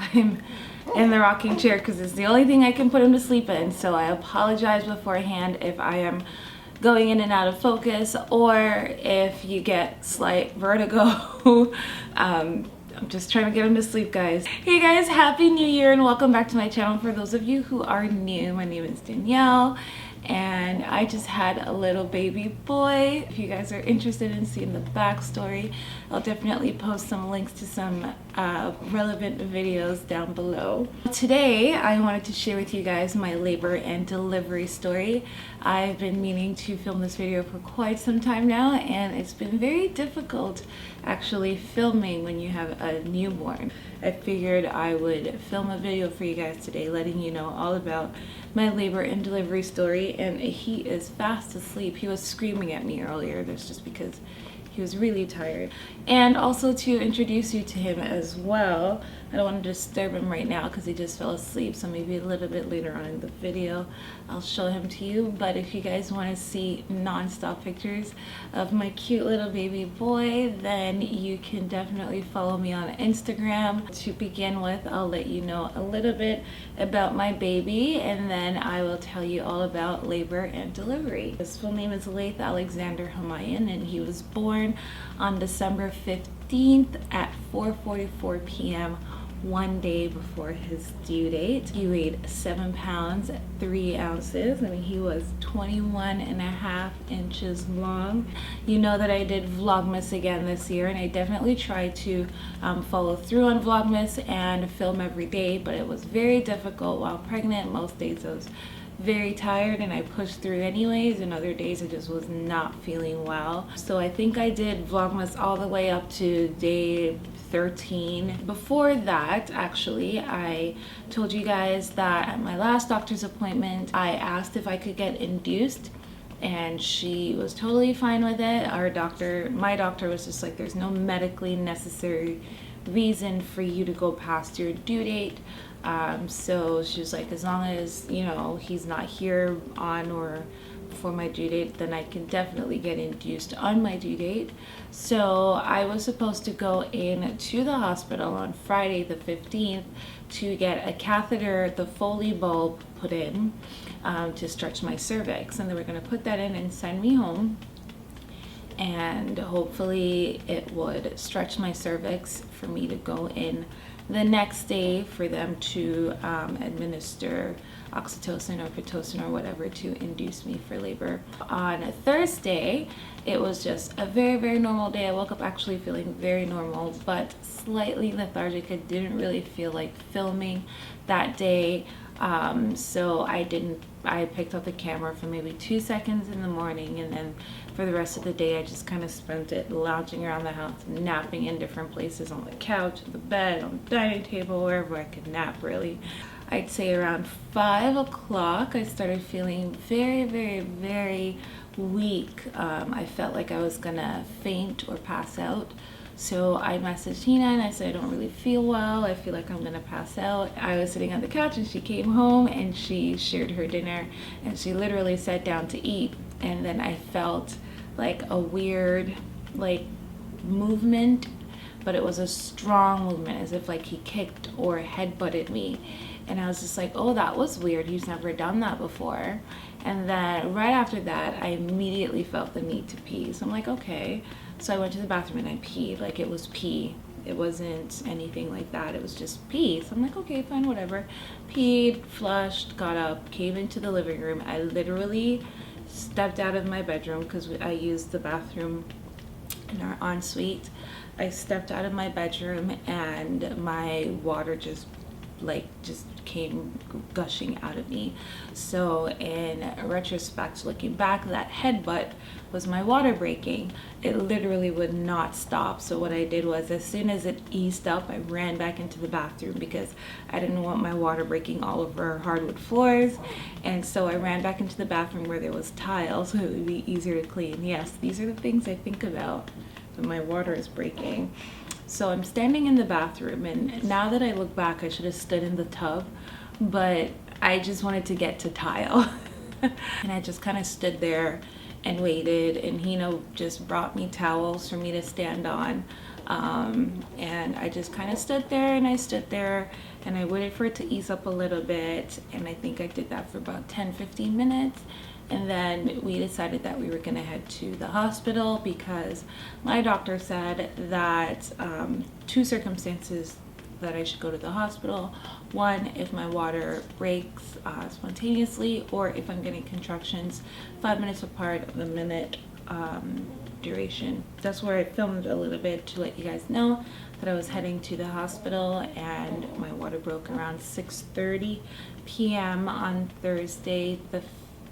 time in the rocking chair because it's the only thing I can put him to sleep in. So I apologize beforehand if I am going in and out of focus or if you get slight vertigo. I'm just trying to get him to sleep, guys. Hey guys, happy new year and welcome back to my channel. For those of you who are new, my name is Danielle and I just had a little baby boy. If you guys are interested in seeing the backstory, I'll definitely post some links to some relevant videos down below. Today I wanted to share with you guys my labor and delivery story. I've been meaning to film this video for quite some time now, and it's been very difficult actually filming when you have a newborn. I figured I would film a video for you guys today letting you know all about my labor and delivery story, and he is fast asleep. He was screaming at me earlier. That's just because he was really tired. And also to introduce you to him as well. I don't want to disturb him right now because he just fell asleep, so maybe a little bit later on in the video I'll show him to you. But if you guys want to see non-stop pictures of my cute little baby boy, then you can definitely follow me on Instagram. To begin with, I'll let you know a little bit about my baby, and then I will tell you all about labor and delivery. His full name is Laith Alexander Humayun, and he was born on December 15th at 4:44 p.m. one day before his due date. He weighed 7 pounds 3 ounces. I mean, he was 21.5 inches long. You know that I did Vlogmas again this year, and I definitely tried to follow through on Vlogmas and film every day, but it was very difficult while pregnant. Most days I was very tired and I pushed through anyways, and other days I just was not feeling well. So I think I did Vlogmas all the way up to day 13. Before that, actually, I told you guys that at my last doctor's appointment I asked if I could get induced, and she was totally fine with it. My doctor was just like, there's no medically necessary reason for you to go past your due date. So she was like, as long as, you know, he's not here on or before my due date, then I can definitely get induced on my due date. So I was supposed to go in to the hospital on Friday the 15th to get a catheter, the Foley bulb, put in to stretch my cervix, and they were going to put that in and send me home, and hopefully it would stretch my cervix for me to go in the next day for them to administer oxytocin or pitocin or whatever to induce me for labor. On a Thursday, it was just a very, very normal day. I woke up actually feeling very normal, but slightly lethargic. I didn't really feel like filming that day. So I picked up the camera for maybe 2 seconds in the morning, and then for the rest of the day I just kind of spent it lounging around the house, napping in different places, on the couch, the bed, on the dining table, wherever I could nap really. I'd say around 5 o'clock I started feeling very, very, very weak. I felt like I was gonna faint or pass out. So I messaged Tina and I said, I don't really feel well. I feel like I'm gonna pass out. I was sitting on the couch and she came home and she shared her dinner and she literally sat down to eat. And then I felt like a weird movement, but it was a strong movement, as if like he kicked or headbutted me. And I was just like, oh, that was weird. He's never done that before. And then right after that, I immediately felt the need to pee. So I'm like, okay. So I went to the bathroom and I peed. Like, it was pee. It wasn't anything like that. It was just pee. So I'm like, okay, fine, whatever. Peed, flushed, got up, came into the living room. I literally stepped out of my bedroom because I used the bathroom in our ensuite. I stepped out of my bedroom and my water just came gushing out of me. So in retrospect, looking back, that headbutt was my water breaking. It literally would not stop. So what I did was, as soon as it eased up, I ran back into the bathroom because I didn't want my water breaking all over hardwood floors. And so I ran back into the bathroom where there was tile, so it would be easier to clean. Yes, these are the things I think about when my water is breaking. So I'm standing in the bathroom, and now that I look back, I should have stood in the tub, but I just wanted to get to tile. And I just kind of stood there and waited, and Hino just brought me towels for me to stand on. And I just kind of stood there, and I stood there, and I waited for it to ease up a little bit, and I think I did that for about 10-15 minutes. And then we decided that we were gonna head to the hospital because my doctor said that 2 circumstances that I should go to the hospital. One, if my water breaks spontaneously, or if I'm getting contractions 5 minutes apart of a minute duration. That's where I filmed a little bit to let you guys know that I was heading to the hospital, and my water broke around 6:30 p.m. on Thursday the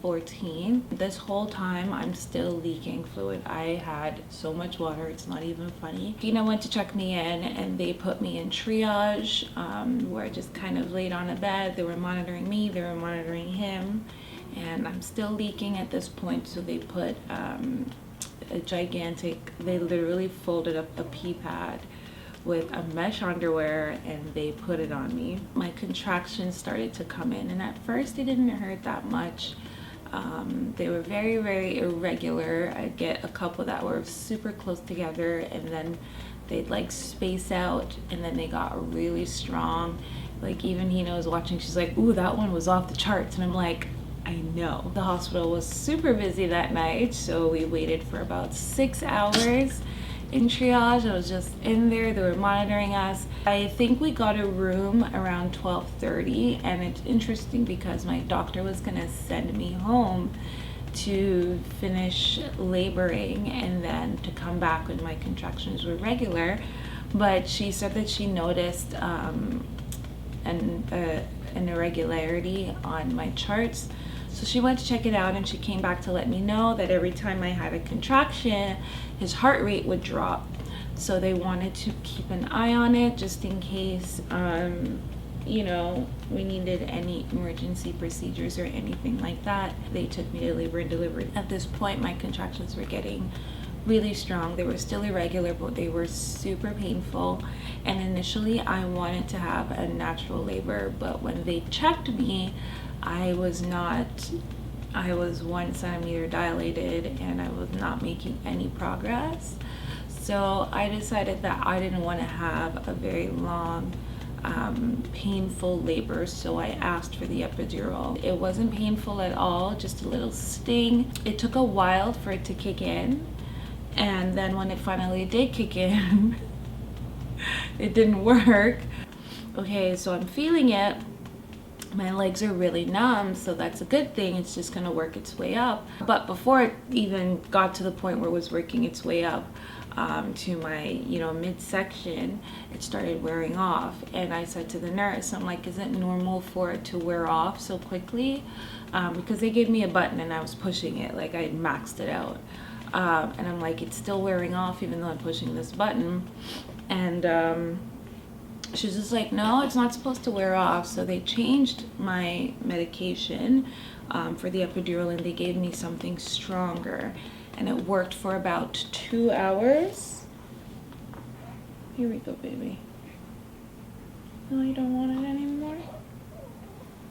14th. This whole time I'm still leaking fluid. I had so much water, it's not even funny. Tina went to check me in, and they put me in triage, where I just kind of laid on a bed. They were monitoring me, they were monitoring him, and I'm still leaking at this point. So they put a gigantic, they literally folded up a pee pad with a mesh underwear and they put it on me. My contractions started to come in, and at first they didn't hurt that much. They were very, very irregular. I'd get a couple that were super close together, and then they'd like space out, and then they got really strong. Like even Hina was watching, she's like, ooh, that one was off the charts. And I'm like, I know. The hospital was super busy that night, so we waited for about 6 hours in triage. I was just in there, they were monitoring us. I think we got a room around 12:30, and it's interesting because my doctor was gonna send me home to finish laboring and then to come back when my contractions were regular, but she said that she noticed an irregularity on my charts. So she went to check it out, and she came back to let me know that every time I had a contraction, his heart rate would drop. So they wanted to keep an eye on it just in case, you know, we needed any emergency procedures or anything like that. They took me to labor and delivery. At this point, my contractions were getting really strong. They were still irregular, but they were super painful. And initially I wanted to have a natural labor, but when they checked me, I was 1 centimeter dilated, and I was not making any progress. So I decided that I didn't want to have a very long painful labor, so I asked for the epidural. It wasn't painful at all, just a little sting. It took a while for it to kick in, and then when it finally did kick in, it didn't work. Okay, so I'm feeling it. My legs are really numb, so that's a good thing. It's just gonna work its way up. But before it even got to the point where it was working its way up to my, you know, midsection, it started wearing off. And I said to the nurse, I'm like, is it normal for it to wear off so quickly? Because they gave me a button and I was pushing it, like I maxed it out. And I'm like, it's still wearing off even though I'm pushing this button. And she's just like, no, it's not supposed to wear off. So they changed my medication for the epidural, and they gave me something stronger, and it worked for about 2 hours. Here we go, baby. No, you don't want it anymore?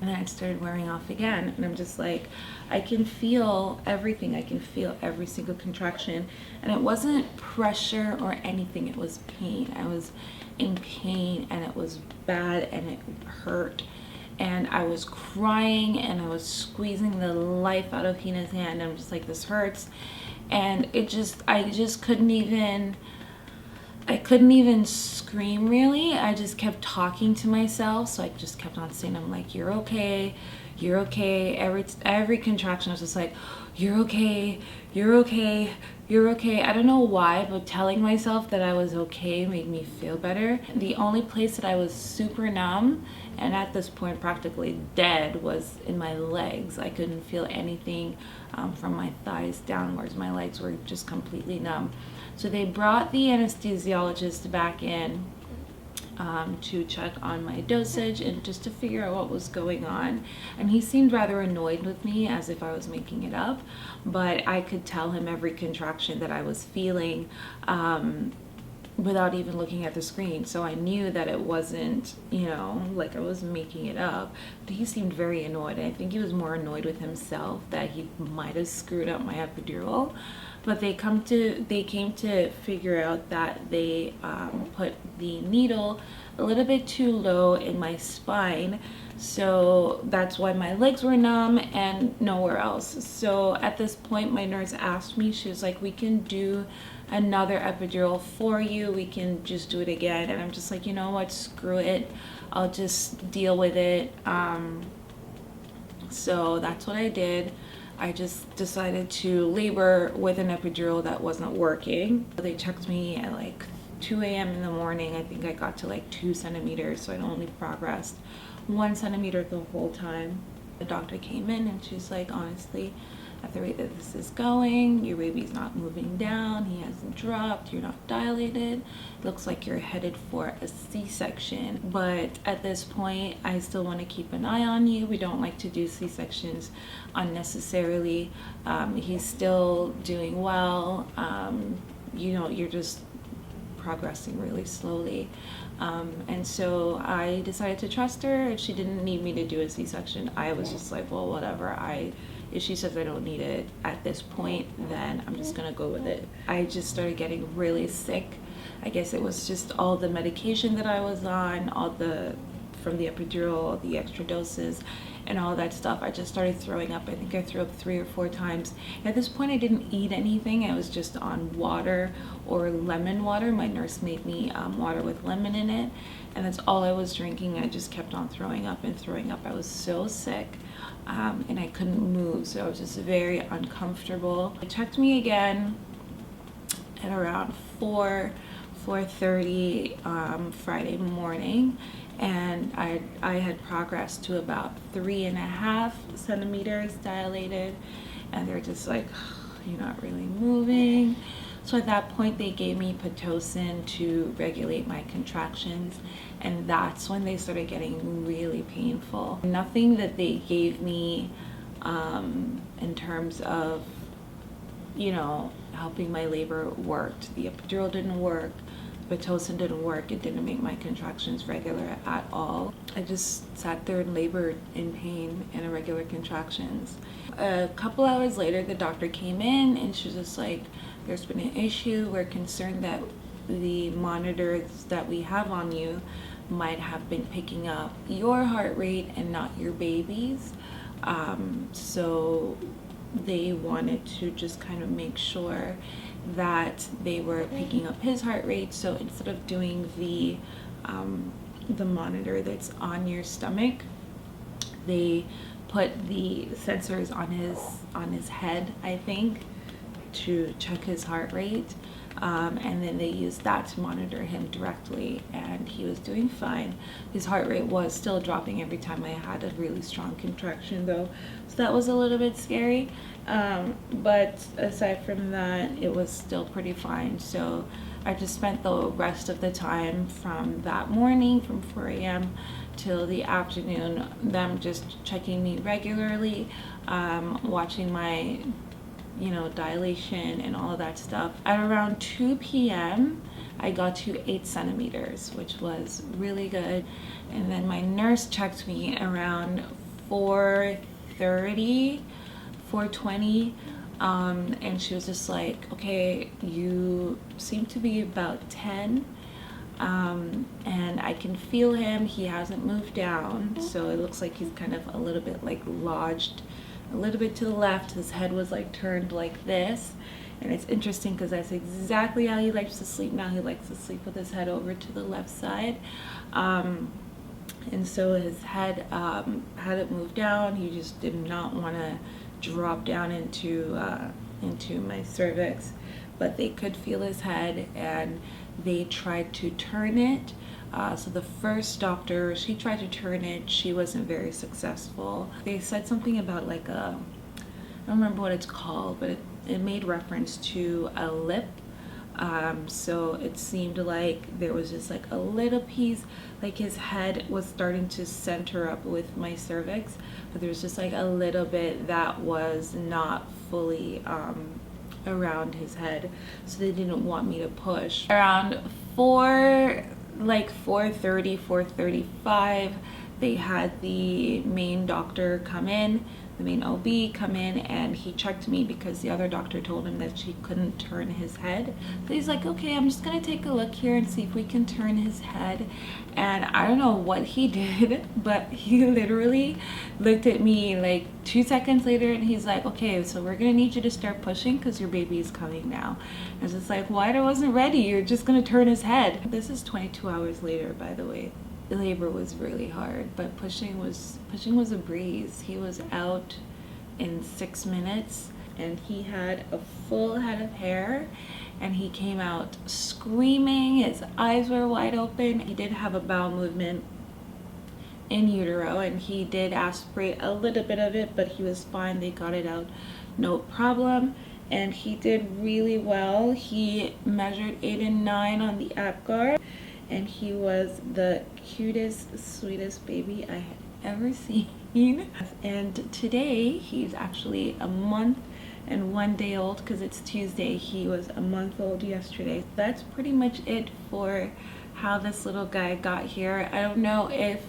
And then it started wearing off again, and I'm just like, I can feel everything. I can feel every single contraction, and it wasn't pressure or anything. It was pain. I was in pain, and it was bad, and it hurt, and I was crying, and I was squeezing the life out of Hina's hand. I'm just like, this hurts, and I just couldn't even scream really. I just kept talking to myself, so I just kept on saying, I'm like, you're okay, you're okay. Every contraction I was just like, you're okay, you're okay, you're okay. I don't know why, but telling myself that I was okay made me feel better. The only place that I was super numb, and at this point practically dead, was in my legs. I couldn't feel anything from my thighs downwards. My legs were just completely numb. So they brought the anesthesiologist back in to check on my dosage and just to figure out what was going on. And he seemed rather annoyed with me, as if I was making it up, but I could tell him every contraction that I was feeling without even looking at the screen. So I knew that it wasn't, you know, like I was making it up. But he seemed very annoyed. I think he was more annoyed with himself that he might have screwed up my epidural. but they came to figure out that they put the needle a little bit too low in my spine, so that's why my legs were numb and nowhere else. So at this point, my nurse asked me, she was like, we can do another epidural for you, we can just do it again. And I'm just like, you know what, screw it, I'll just deal with it. So that's what I did. I just decided to labor with an epidural that wasn't working. They checked me at like 2 a.m. in the morning. I think I got to like 2 centimeters, so I'd only progressed 1 centimeter the whole time. The doctor came in and she's like, honestly, at the rate that this is going, your baby's not moving down, he hasn't dropped, you're not dilated, looks like you're headed for a C-section. But at this point, I still want to keep an eye on you. We don't like to do C-sections unnecessarily. He's still doing well. You know, you're just progressing really slowly. And so I decided to trust her. If she didn't need me to do a C-section, I was just like, well, whatever. If she says I don't need it at this point, then I'm just gonna go with it. I just started getting really sick. I guess it was just all the medication that I was on, from the epidural, the extra doses, and all that stuff. I just started throwing up. I think I threw up 3 or 4 times. At this point, I didn't eat anything. I was just on water or lemon water. My nurse made me water with lemon in it, and that's all I was drinking. I just kept on throwing up and throwing up. I was so sick, and I couldn't move, so I was just very uncomfortable. They checked me again at around 4:30 Friday morning, and I had progressed to about 3.5 centimeters dilated, and they're just like, you're not really moving. So at that point, they gave me Pitocin to regulate my contractions, and that's when they started getting really painful. Nothing that they gave me in terms of, you know, helping my labor worked. The epidural didn't work, Pitocin didn't work, it didn't make my contractions regular at all. I just sat there and labored in pain and irregular contractions. A couple hours later, the doctor came in and she was just like, there's been an issue, we're concerned that the monitors that we have on you might have been picking up your heart rate and not your baby's. So they wanted to just kind of make sure that they were picking up his heart rate. So instead of doing the monitor that's on your stomach, they put the sensors on his head, I think, to check his heart rate, and then they used that to monitor him directly, and he was doing fine. His heart rate was still dropping every time I had a really strong contraction though, so that was a little bit scary, but aside from that, it was still pretty fine. So I just spent the rest of the time from that morning, from 4 a.m. till the afternoon, them just checking me regularly, watching my dilation and all of that stuff. At around 2 p.m. I got to 8 centimeters, which was really good. And then my nurse checked me around 4:30, 4:20, and she was just like, okay, you seem to be about 10, and I can feel him, he hasn't moved down, so it looks like he's kind of a little bit like lodged a little bit to the left. His head was like turned like this, and it's interesting because that's exactly how he likes to sleep now. He likes to sleep with his head over to the left side, and so his head hadn't moved down. He just did not want to drop down into my cervix, but they could feel his head, and they tried to turn it. So the first doctor, she tried to turn it, she wasn't very successful. They said something about like I don't remember what it's called, but it made reference to a lip. So it seemed like there was just like a little piece, like his head was starting to center up with my cervix, but there was just like a little bit that was not fully around his head, so they didn't want me to push. Around 4:30, 4:35, they had the main doctor come in, the main OB come in, and he checked me because the other doctor told him that she couldn't turn his head. So he's like, okay, I'm just gonna take a look here and see if we can turn his head. And I don't know what he did, but he literally looked at me like 2 seconds later and he's like, okay, so we're gonna need you to start pushing because your baby is coming now. I was just like, what? I wasn't ready. You're just gonna turn his head. This is 22 hours later, by the way. The labor was really hard, but pushing was a breeze. He was out in 6 minutes and he had a full head of hair and he came out screaming. His eyes were wide open. He did have a bowel movement in utero and he did aspirate a little bit of it, but he was fine. They got it out, no problem. And he did really well. He measured 8 and 9 on the APGAR. And he was the cutest, sweetest baby I had ever seen. And today, he's actually a month and 1 day old because it's Tuesday. He was a month old yesterday. That's pretty much it for how this little guy got here. I don't know if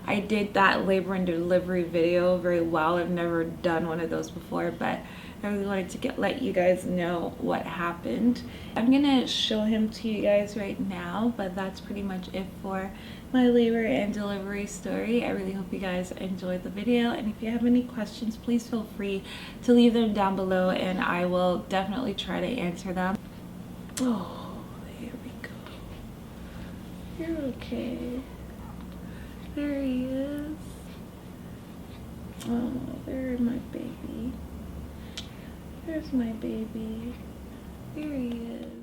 I did that labor and delivery video very well. I've never done one of those before, but I really wanted to let you guys know what happened. I'm gonna show him to you guys right now, but that's pretty much it for my labor and delivery story. I really hope you guys enjoyed the video, and if you have any questions, please feel free to leave them down below and I will definitely try to answer them. Oh, here we go. You're okay. There he is. Oh, there's my baby. There's my baby. Here he is.